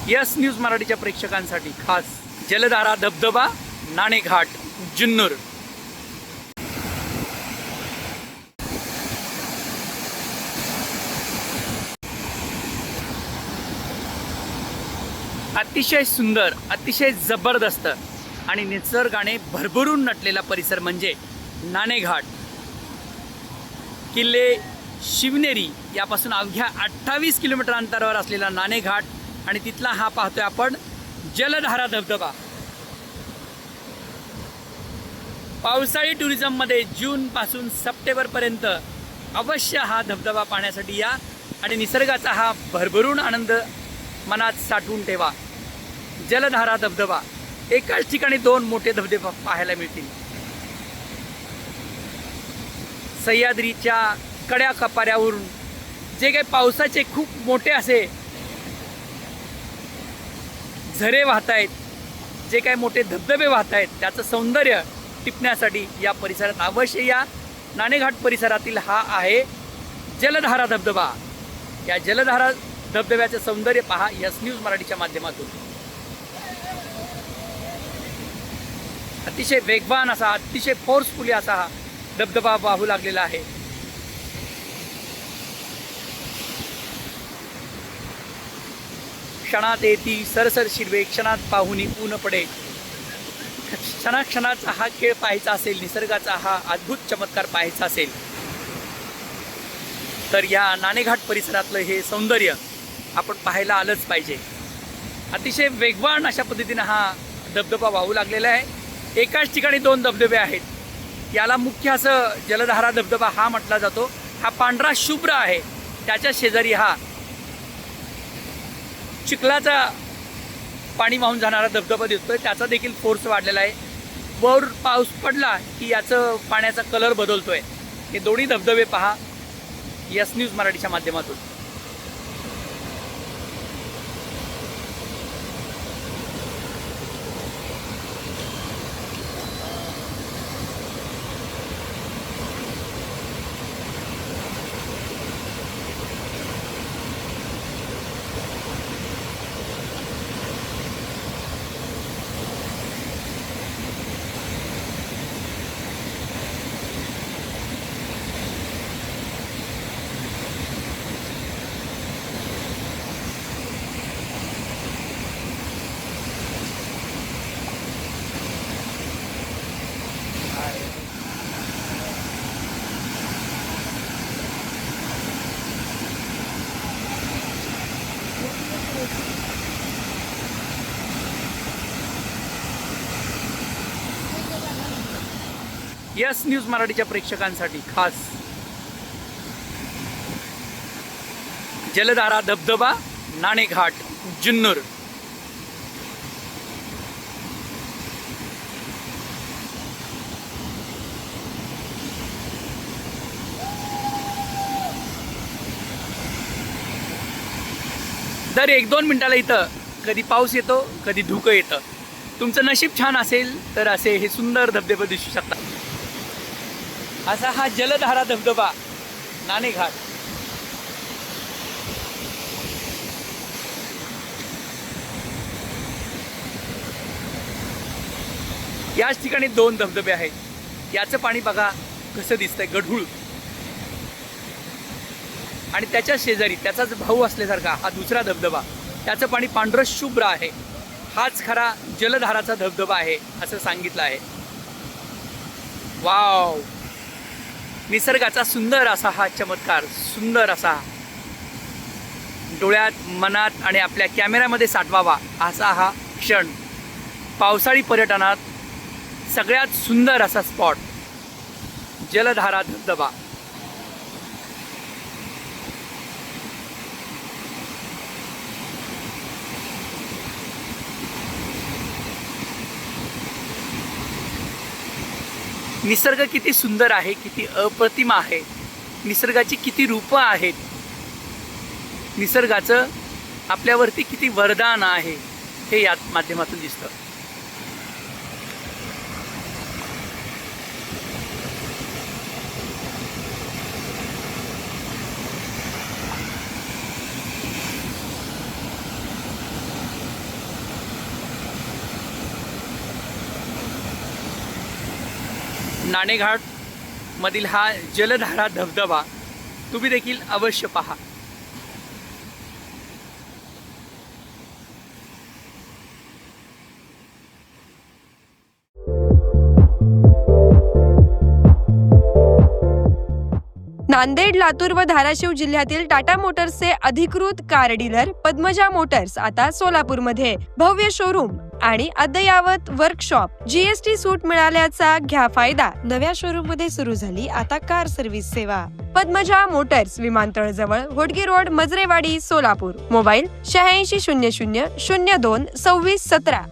Yes news मराठीच्या प्रेक्षकांसाठी खास जलधारा धबधबा नाणेघाट जुन्नर। अतिशय सुंदर, अतिशय जबरदस्त आणि निसर्गाने भरभरून नटलेला परिसर म्हणजे नाणेघाट। किल्ले शिवनेरी यापासून अवघ्या 28 किलोमीटर अंतरावर असलेला नाणेघाट आणि तिथला हा पाहतोय आपण जलधारा धबधबा। पावसाळी टुरिझममध्ये जून पासून सप्टेंबर पर्यंत अवश्य हा धबधबा पाहण्यासाठी या आणि निसर्गाचा हा भरभरून आनंद मनात साठवून ठेवा। जलधारा धबधबा, एकाच ठिकाणी दोन मोठे धबधबे पाहायला मिळतील। सह्याद्रीच्या कड्या कपाऱ्यावरून जे काही पावसाचे खूप मोठे असे झरे वाहत आहेत, जे काही मोठे धबधबे वाहत आहेत, त्याचं सौंदर्य टिपण्यासाठी या परिसरात अवश्य या। नाणेघाट परिसरातील हा आहे जलधारा धबधबा। या जलधारा धबधब्याचे सौंदर्य पहा यस न्यूज मराठीच्या माध्यमातून। अतिशय वेगवान असा, अतिशय फोर्सफुली असा हा धबधबा वाहू लागलेला आहे। क्षणात येती सरसर शिरवे, क्षणात पाहुनी ऊन पडे। क्षणाक्षणाचा हा खेळ पाहायचा असेल, निसर्गाचा हा अद्भुत चमत्कार पाहायचा असेल तर या नाणेघाट परिसरातलं हे सौंदर्य आपण पाहायला आलंच पाहिजे। अतिशय वेगवान अशा पद्धतीने हा धबधबा वाहू लागलेला आहे। एकाच ठिकाणी दोन धबधबे आहेत। याला मुख्य असं जलधारा धबधबा हा म्हटला जातो। हा पांढरा शुभ्र आहे, त्याच्या शेजारी हा चिखलाचा पाणी वाहून जाणारा धबधबा दिसतोय, त्याचा देखील फोर्स वाढलेला आहे। वर पाऊस पडला की याचं पाण्याचा कलर बदलतोय। हे दोन्ही धबधबे पहा यस न्यूज मराठीच्या माध्यमातून। यस न्यूज मराठीच्या प्रेक्षकांसाठी खास जलधारा धबधबा नाणेघाट जुन्नर। दर 1-2 मिनिटाला इथं कधी पाऊस येतो, कधी धुकं येतं। तुमचं नशीब छान असेल तर असे हे सुंदर धबधबे दिसू शकतात। असा हा जलधारा धबधबा नाणेघाट। याच ठिकाणी दोन धबधबे आहेत। याचं पाणी बघा कसं दिसतंय, गढूळ। आणि त्याच्या शेजारी त्याचाच भाऊ असल्यासारखा हा दुसरा धबधबा, त्याचं पाणी पांढरं शुभ्र आहे। हाच खरा जलधाराचा धबधबा आहे असं सांगितलं आहे। वाव, निसर्गाचा सुंदर असा हा चमत्कार, सुंदर असा डोळ्यात, मनात आणि आपल्या कॅमेऱ्यामध्ये साठवावा असा हा क्षण। पावसाळी पर्यटनात सगळ्यात सुंदर असा स्पॉट जलधारा धबधबा। निसर्ग किती सुंदर आहे, किती अप्रतिम आहे, निसर्गाची किती रूपं आहेत, निसर्गाचं आपल्यावरती किती वरदान आहे हे या माध्यमातून दिसतं। नाणेघाट मधील हा जलधारा धबधबा तुम्ही देखील अवश्य पहा. नांदेड, लातूर व धाराशिव जिल्ह्यातील टाटा मोटर्सचे अधिकृत कार डीलर पद्मजा मोटर्स आता सोलापूरमध्ये. भव्य शोरूम आणि अद्ययावत वर्कशॉप, जीएसटी सूट मिळाल्याचा घ्या फायदा. नव्या शोरूम मध्ये सुरू झाली आता कार सर्व्हिस सेवा. पद्मजा मोटर्स, विमानतळ जवळ, होडगी रोड, मजरेवाडी, सोलापूर. मोबाईल 8600 02 26 17.